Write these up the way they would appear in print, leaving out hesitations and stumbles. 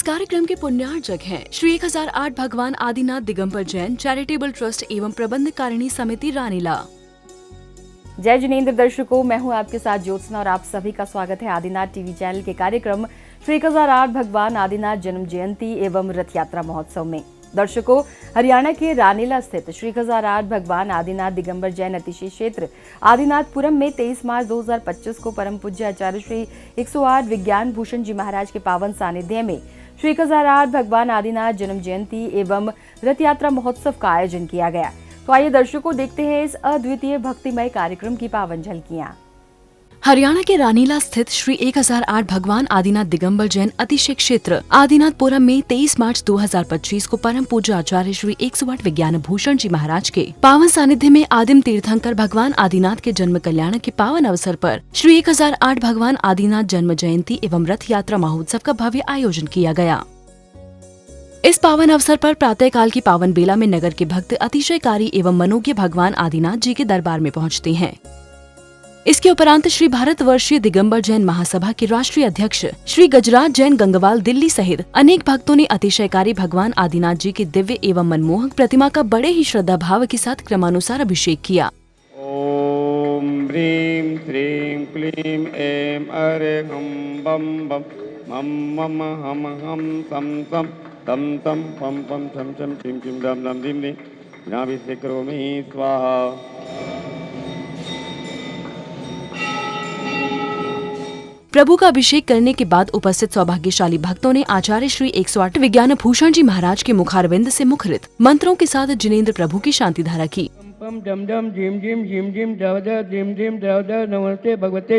कार्यक्रम के पुण्यार्जक हैं श्री 1008 भगवान आदिनाथ दिगंबर जैन चैरिटेबल ट्रस्ट एवं प्रबंधकारिणी समिति रानीला। जय जिनेंद्र दर्शकों, मैं हूं आपके साथ ज्योत्सना और आप सभी का स्वागत है आदिनाथ टीवी चैनल के कार्यक्रम श्री 1008 भगवान आदिनाथ जन्म जयंती एवं रथ यात्रा महोत्सव में। दर्शकों, हरियाणा के रानीला स्थित श्री 1008 भगवान आदिनाथ दिगंबर जैन अतिशय क्षेत्र आदिनाथपुरम में 23 मार्च 2025 को परम पूज्य आचार्य श्री 108 विज्ञान भूषण जी महाराज के पावन सानिध्य में श्री 1008 भगवान आदिनाथ जन्म जयंती एवं रथ यात्रा महोत्सव का आयोजन किया गया। तो आइए दर्शकों देखते हैं इस अद्वितीय भक्तिमय कार्यक्रम की पावन झलकियां। हरियाणा के रानीला स्थित श्री 1008 भगवान आदिनाथ दिगंबर जैन अतिशय क्षेत्र आदिनाथपुरम में 23 मार्च 2025 को परम पूज्य आचार्य श्री 108 विज्ञान भूषण जी महाराज के पावन सानिध्य में आदिम तीर्थंकर भगवान आदिनाथ के जन्म कल्याण के पावन अवसर पर श्री 1008 भगवान आदिनाथ जन्म जयंती एवं रथ यात्रा महोत्सव का भव्य आयोजन किया गया। इस पावन अवसर पर प्रातः काल की पावन बेला में नगर के भक्त अतिशयकारी एवं मनोज्ञ भगवान आदिनाथ जी के दरबार में पहुंचते हैं। इसके उपरांत श्री भारतवर्षीय दिगंबर जैन महासभा के राष्ट्रीय अध्यक्ष श्री गजराज जैन गंगवाल दिल्ली सहित अनेक भक्तों ने अतिशयकारी भगवान आदिनाथ जी की दिव्य एवं मनमोहक प्रतिमा का बड़े ही श्रद्धा भाव के साथ क्रमानुसार अभिषेक किया। ओम ह्रीं श्रीं क्लीं ऐं अरे हम बम बम मम मम हम सम सम तम तम पम पम छम छम चिम चिम दम दम दिम दिम नाभिषेक करोमि स्वाहा। प्रभु का अभिषेक करने के बाद उपस्थित सौभाग्यशाली भक्तों ने आचार्य श्री 108 विज्ञान भूषण जी महाराज के मुखारविंद से मुखरित मंत्रों के साथ जिनेंद्र प्रभु की शांति धारा की। पम डम डम झिम झिम झिम झिम द्रवदा झिम झिम द्रवदा नमस्ते भगवते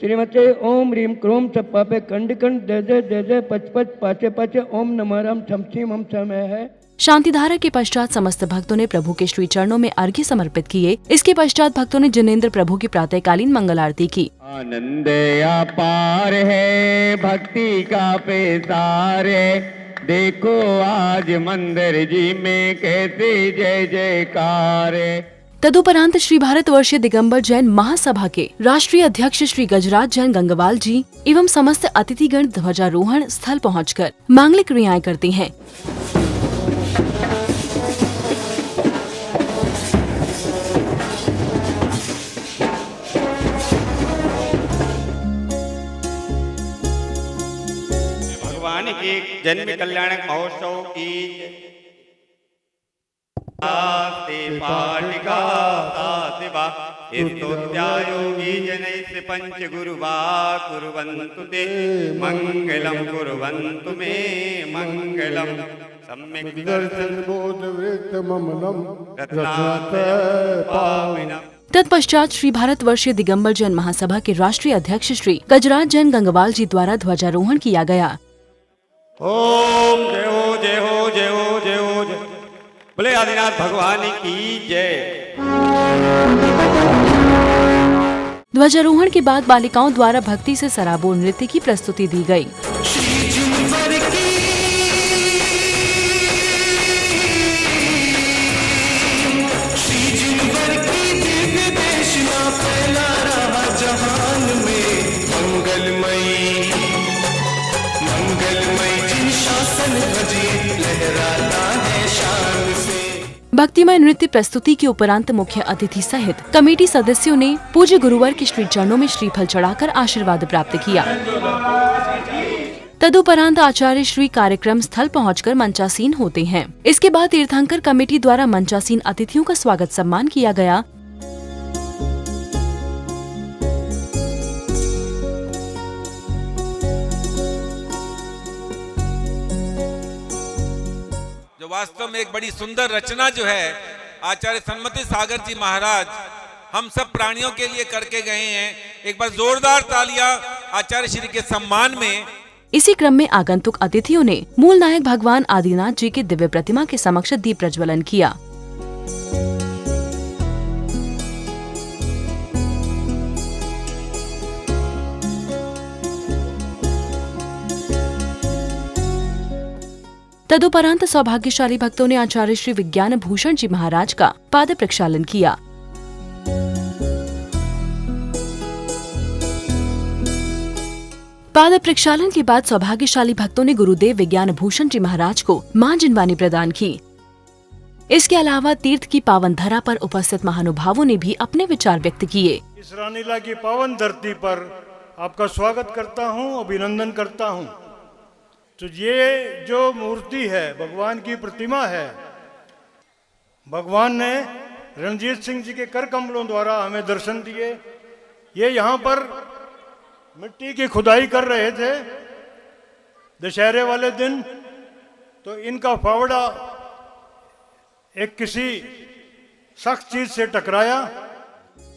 श्रीमते ओम ह्रीं क्रोम सप्पापे कंड कंड दज दज पच पच पाचे पाचे ओम नमः छम छिम हम समय है। शांति धारा के पश्चात समस्त भक्तों ने प्रभु के श्री चरणों में अर्घ्य समर्पित किए। इसके पश्चात भक्तों ने जिनेंद्र प्रभु की प्रातःकालीन मंगल आरती की। आनंद अपार है भक्ति का पेशार है, देखो आज मंदिर जी में कैसे जय जयकार है। तदुपरांत श्री भारतवर्षीय दिगंबर जैन महासभा के राष्ट्रीय अध्यक्ष श्री गजराज जैन गंगवाल जी एवं समस्त अतिथिगण ध्वजारोहण स्थल पहुंचकर मांगलिक क्रियाएं करते हैं। भगवान के जन्म कल्याण महोत्सव की पाटिका शिवा स्तोत्यायोगी जनैः पंच गुरुवा कुर्वन्तु ते मंगलम कुर्वन्तु मे मंगलम सम्यक् दर्शन बोध वृत्त ममलम रत्नापाविनम्। तत्पश्चात श्री भारतवर्षीय दिगंबर जैन महासभा के राष्ट्रीय अध्यक्ष श्री गजराज जैन गंगवाल जी द्वारा ध्वजारोहण किया गया। ओम जय हो जय हो जय हो जय हो जय, बोले आदिनाथ भगवान की जय। ध्वजारोहण के बाद बालिकाओं द्वारा भक्ति से सराबोर नृत्य की प्रस्तुति दी गई। भक्तिमय नृत्य प्रस्तुति के उपरांत मुख्य अतिथि सहित कमेटी सदस्यों ने पूज्य गुरुवर के श्री चरणों में श्रीफल चढ़ाकर आशीर्वाद प्राप्त किया। तदुपरांत आचार्य श्री कार्यक्रम स्थल पहुंचकर मंचासीन होते हैं। इसके बाद तीर्थंकर कमेटी द्वारा मंचासीन अतिथियों का स्वागत सम्मान किया गया। वास्तव में एक बड़ी सुंदर रचना जो है आचार्य सन्मति सागर जी महाराज हम सब प्राणियों के लिए करके गए हैं। एक बार जोरदार तालियां आचार्य श्री के सम्मान में। इसी क्रम में आगंतुक अतिथियों ने मूल नायक भगवान आदिनाथ जी की दिव्य प्रतिमा के समक्ष दीप प्रज्वलन किया। तदुपरांत सौभाग्यशाली भक्तों ने आचार्य श्री विज्ञान भूषण जी महाराज का पाद प्रक्षालन किया। पाद प्रक्षालन के बाद सौभाग्यशाली भक्तों ने गुरुदेव विज्ञान भूषण जी महाराज को मां जिनवानी प्रदान की। इसके अलावा तीर्थ की पावन धरा पर उपस्थित महानुभावों ने भी अपने विचार व्यक्त किए। इस रानीला की पावन धरती पर आपका स्वागत करता हूं, अभिनंदन करता हूं। तो ये जो मूर्ति है, भगवान की प्रतिमा है, भगवान ने रणजीत सिंह जी के कर कमलों द्वारा हमें दर्शन दिए। ये यहाँ पर मिट्टी की खुदाई कर रहे थे दशहरे वाले दिन, तो इनका फावड़ा एक किसी सख्त चीज से टकराया।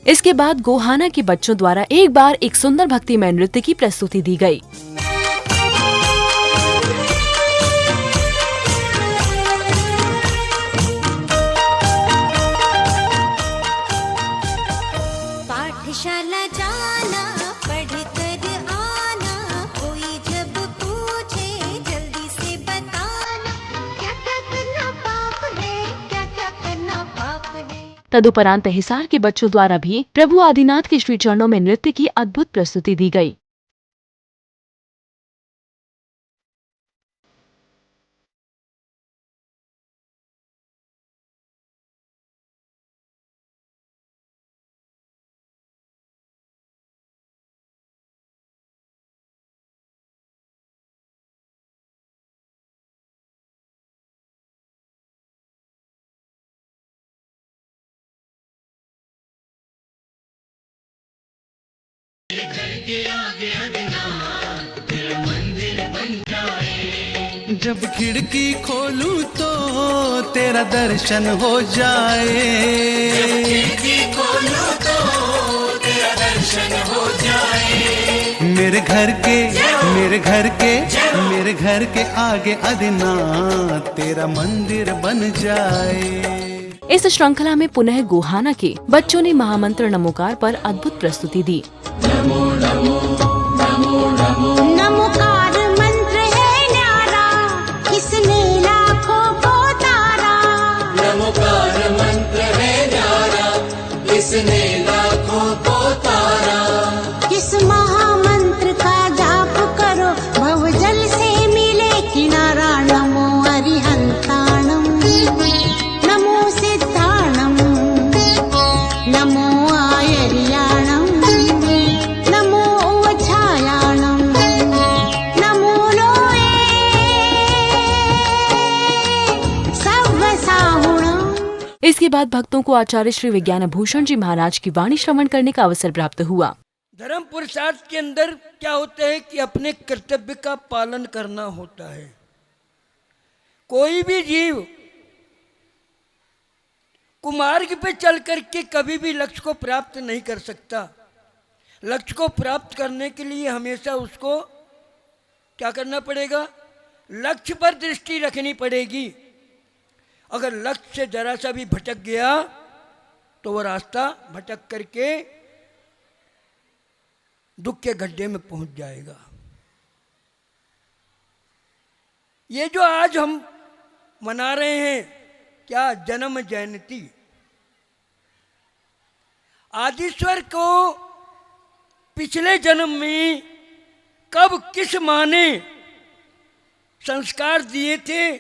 इसके बाद गोहाना के बच्चों द्वारा एक बार एक सुंदर भक्तिमय नृत्य की प्रस्तुति दी गई। पाठशाला जाना, पढ़कर आना, कोई जब पूछे जल्दी से बताना, क्या क्या करना पाप है, क्या क्या करना पाप है। तदुपरांत हिसार के बच्चों द्वारा भी प्रभु आदिनाथ के श्री चरणों में नृत्य की अद्भुत प्रस्तुति दी गई। जब खिड़की खोलूं तो तेरा दर्शन हो जाए, खिड़की खोलूं तो तेरा दर्शन हो जाए। मेरे घर के आगे आदिनाथ तेरा मंदिर बन जाए। इस श्रृंखला में पुनः गोहाना के बच्चों ने महामंत्र नमोकार पर अद्भुत प्रस्तुति दी। नमोकार मंत्र है न्यारा, किसने लाखों को तारा। नमोकार मंत्र है न्यारा, किसने लाखों को तारा। किस महामंत्र का जाप करो, भवजल से मिले किनारा। नमो अरिहंताणम, नमो सिद्धाणम, नमो आयर्याणम, नमो उवछायाणम, नमो लोए सव्वसाहुणम। इसके बाद भक्तों को आचार्य श्री विज्ञान भूषण जी महाराज की वाणी श्रवण करने का अवसर प्राप्त हुआ। धर्म पुरुषार्थ के अंदर क्या होता है कि अपने कर्तव्य का पालन करना होता है। कोई भी जीव कुमार्ग पे चल करके कभी भी लक्ष्य को प्राप्त नहीं कर सकता। लक्ष्य को प्राप्त करने के लिए हमेशा उसको क्या करना पड़ेगा, लक्ष्य पर दृष्टि रखनी पड़ेगी। अगर लक्ष्य से जरा सा भी भटक गया तो वह रास्ता भटक करके दुख के गड्ढे में पहुंच जाएगा। ये जो आज हम मना रहे हैं क्या, जन्म जयंती, आदिश्वर को पिछले जन्म में कब किस माँ ने संस्कार दिए थे,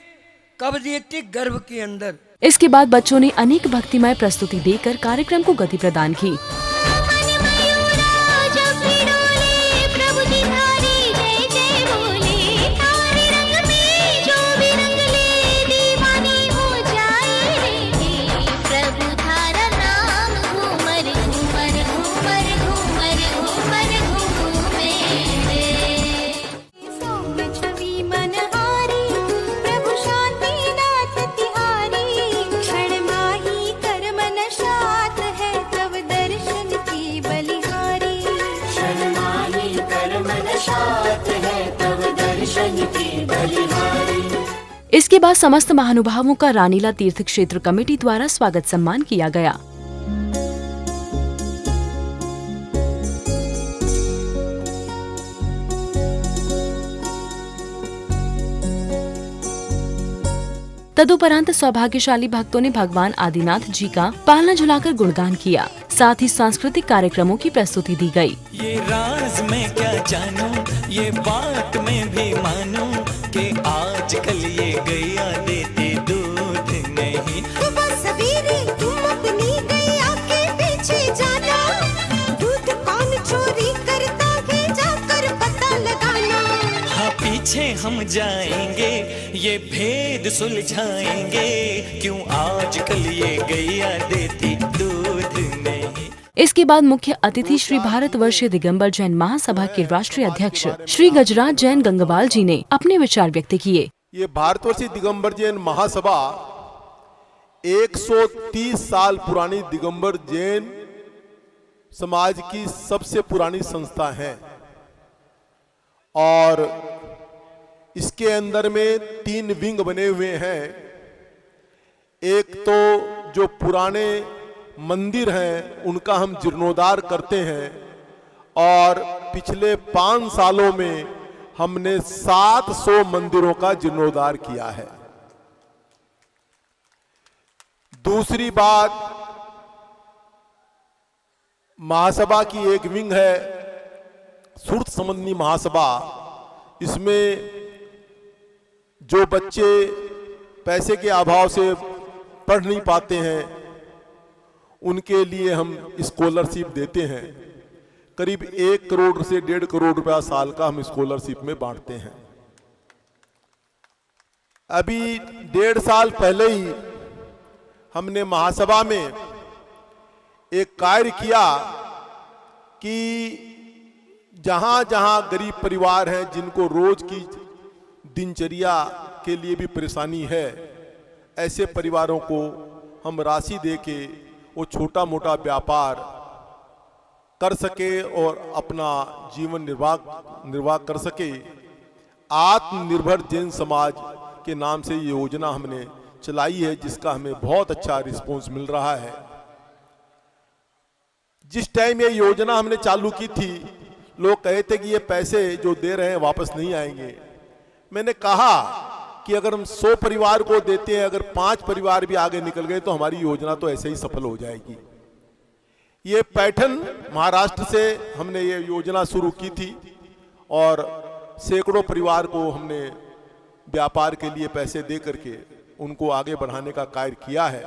कब दिए थे, गर्भ के अंदर। इसके बाद बच्चों ने अनेक भक्तिमय प्रस्तुति देकर कार्यक्रम को गति प्रदान की। इसके बाद समस्त महानुभावों का रानीला तीर्थ क्षेत्र कमेटी द्वारा स्वागत सम्मान किया गया। तदुपरांत सौभाग्यशाली भक्तों ने भगवान आदिनाथ जी का पालना झुलाकर गुणगान किया। साथ ही सांस्कृतिक कार्यक्रमों की प्रस्तुति दी गई। ये राज मैं क्या जानूं, ये बात मैं भी मानूं कि आजकल ये गैया देती दूध नहीं। सुबह सवेरे तुम अपनी गैया के पीछे जाना, दूध कौन चोरी करता है जाकर पता लगाना। हाँ पीछे हम जाएंगे, ये भेद सुलझाएंगे, क्यों आजकल ये गैया देती दूध नहीं। इसके बाद मुख्य अतिथि श्री भारतवर्षीय दिगंबर जैन महासभा के राष्ट्रीय अध्यक्ष श्री गजराज जैन गंगवाल जी ने अपने विचार व्यक्त किए। ये भारतवर्षीय दिगंबर जैन महासभा 130 साल पुरानी दिगंबर जैन समाज की सबसे पुरानी संस्था है और इसके अंदर में 3 विंग बने हुए हैं। एक तो जो पुराने मंदिर हैं उनका हम जीर्णोद्धार करते हैं और पिछले 5 सालों में हमने 700 मंदिरों का जीर्णोद्धार किया है। दूसरी बात, महासभा की एक विंग है सुरत संबंधी महासभा। इसमें जो बच्चे पैसे के अभाव से पढ़ नहीं पाते हैं उनके लिए हम स्कॉलरशिप देते हैं। करीब 1 करोड़ से 1.5 करोड़ रुपया साल का हम स्कॉलरशिप में बांटते हैं। अभी 1.5 साल पहले ही हमने महासभा में एक कार्य किया कि जहां जहां गरीब परिवार हैं जिनको रोज की दिनचर्या के लिए भी परेशानी है, ऐसे परिवारों को हम राशि देके वो छोटा मोटा व्यापार कर सके और अपना जीवन निर्वाह कर सके। आत्मनिर्भर जैन समाज के नाम से ये योजना हमने चलाई है जिसका हमें बहुत अच्छा रिस्पॉन्स मिल रहा है। जिस टाइम ये योजना हमने चालू की थी लोग कहे थे कि ये पैसे जो दे रहे हैं वापस नहीं आएंगे। मैंने कहा कि अगर हम 100 परिवार को देते हैं, अगर 5 परिवार भी आगे निकल गए तो हमारी योजना तो ऐसे ही सफल हो जाएगी। ये पैठन महाराष्ट्र से हमने ये योजना शुरू की थी और सैकड़ों परिवार को हमने व्यापार के लिए पैसे दे करके उनको आगे बढ़ाने का कार्य किया है।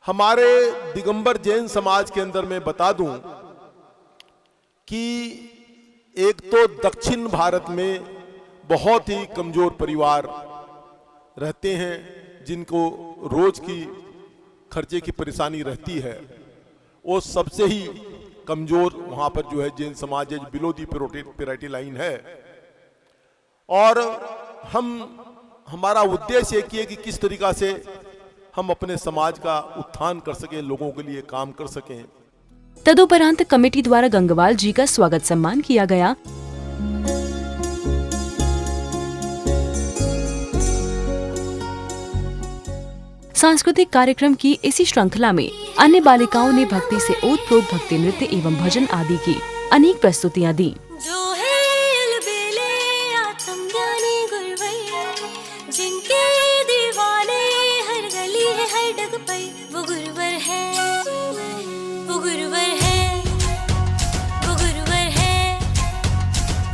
हमारे दिगंबर जैन समाज के अंदर मैं बता दूं कि एक तो दक्षिण भारत में बहुत ही कमजोर परिवार रहते हैं जिनको रोज की खर्चे की परेशानी रहती है। वो सबसे ही कमजोर वहां पर जो है जैन समाज है, बिलो दी पेराइटी लाइन है। और हमारा उद्देश्य एक ही है कि किस तरीका से हम अपने समाज का उत्थान कर सकें, लोगों के लिए काम कर सकें। तदुपरांत कमेटी द्वारा गंगवाल जी का स्वागत सम्मान किया गया। सांस्कृतिक कार्यक्रम की इसी श्रृंखला में अन्य बालिकाओं ने भक्ति से ओतप्रोत भक्ति नृत्य एवं भजन आदि की अनेक प्रस्तुतियां दी। जो है अलबेले आत्मज्ञानी गुरुवर, जिनके दीवाने हर गली है हर डग पे, वो गुरुवर है, वो गुरुवर है, वो गुरुवर है,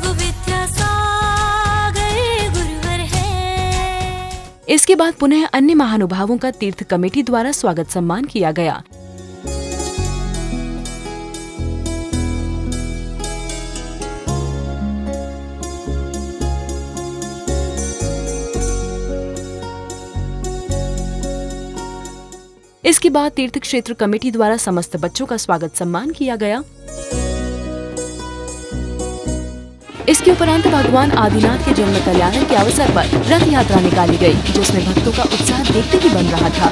वो विद्यासागर गुरुवर है। इसके बाद पुनः अन्य महानुभावों का तीर्थ कमेटी द्वारा स्वागत सम्मान किया गया। इसके बाद तीर्थ क्षेत्र कमेटी द्वारा समस्त बच्चों का स्वागत सम्मान किया गया। इसके उपरांत भगवान आदिनाथ के जन्म कल्याण के अवसर पर रथ यात्रा निकाली गई, जिसमें भक्तों का उत्साह देखते ही बन रहा था।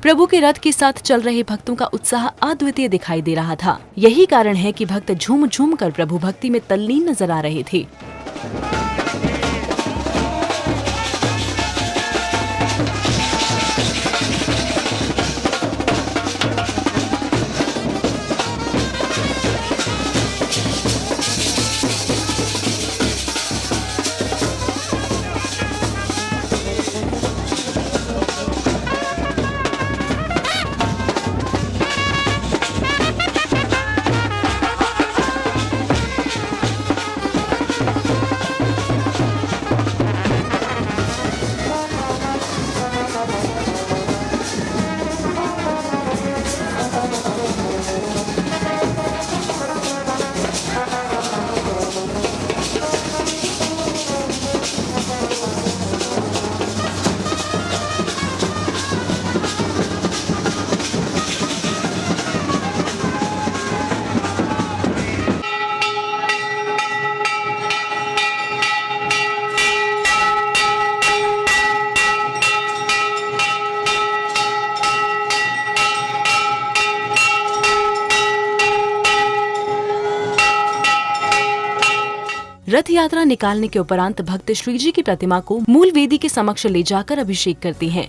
प्रभु के रथ के साथ चल रहे भक्तों का उत्साह अद्वितीय दिखाई दे रहा था। यही कारण है कि भक्त झूम झूम कर प्रभु भक्ति में तल्लीन नजर आ रहे थे। रथ यात्रा निकालने के उपरांत भक्त श्री जी की प्रतिमा को मूल वेदी के समक्ष ले जाकर अभिषेक करते हैं।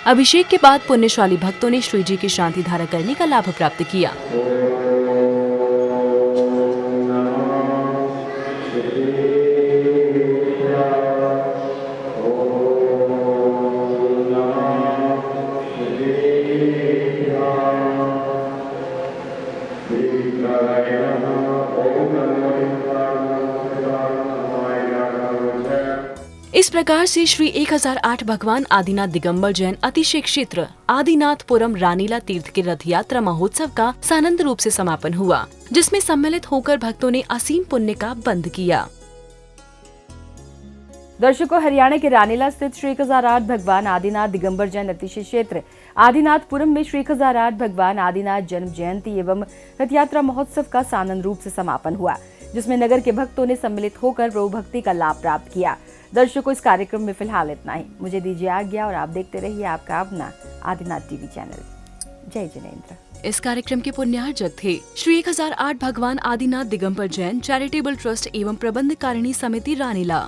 अभिषेक के बाद पुण्यशाली भक्तों ने श्री जी की शांति धारा करने का लाभ प्राप्त किया। इस प्रकार से श्री 1008 भगवान आदिनाथ दिगंबर जैन अतिशय क्षेत्र आदिनाथपुरम रानीला तीर्थ के रथ यात्रा महोत्सव का सानंद रूप से समापन हुआ, जिसमें सम्मिलित होकर भक्तों ने असीम पुण्य का बंद किया। दर्शकों, हरियाणा के रानीला स्थित श्री 1008 भगवान आदिनाथ दिगंबर जैन अतिशय क्षेत्र आदिनाथपुरम में श्री 1008 भगवान आदिनाथ जन्म जयंती एवं रथ यात्रा महोत्सव का सानंद रूप से समापन हुआ, जिसमें नगर के भक्तों ने सम्मिलित होकर प्रभु भक्ति का लाभ प्राप्त किया। दर्शकों, इस कार्यक्रम में फिलहाल इतना ही। मुझे दीजिए आज्ञा और आप देखते रहिए आपका अपना आदिनाथ टीवी चैनल। जय जिनेंद्र। इस कार्यक्रम के पुण्यार्जक थे श्री 1008 भगवान आदिनाथ दिगंबर जैन चैरिटेबल ट्रस्ट एवं प्रबंधकारिणी समिति रानीला।